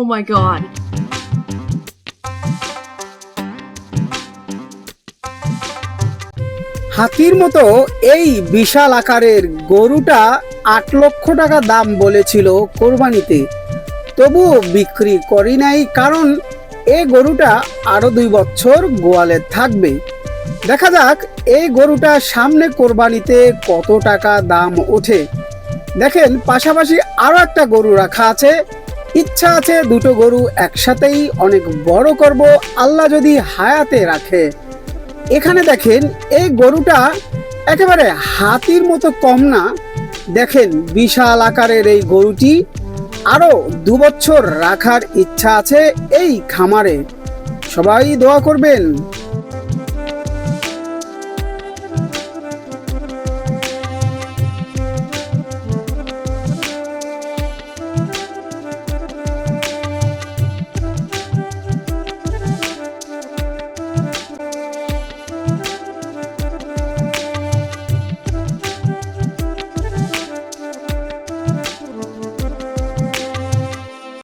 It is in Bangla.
Oh my god. হাতির মতো এই বিশাল আকারের গরুটা ৮ লক্ষ টাকা দাম বলেছিল কোরবানিতে, তবু বিক্রি করি নাই, কারণ এই গরুটা আরো 2 বছর গোয়ালে থাকবে। দেখা যাক এই গরুটা সামনে কোরবানিতে কত টাকা দাম ওঠে। দেখেন পাশাপাশি আরো একটা গরু রাখা আছে, ইচ্ছা আছে দুটো গরু একসাথেই অনেক বড় করব, আল্লাহ যদি হায়াতে রাখে। এখানে দেখেন এই গরুটা একেবারে হাতির মতো কম না, দেখেন বিশাল আকারের এই গরুটি আরো 2 বছর রাখার ইচ্ছা আছে এই খামারে। সবাই দোয়া করবেন।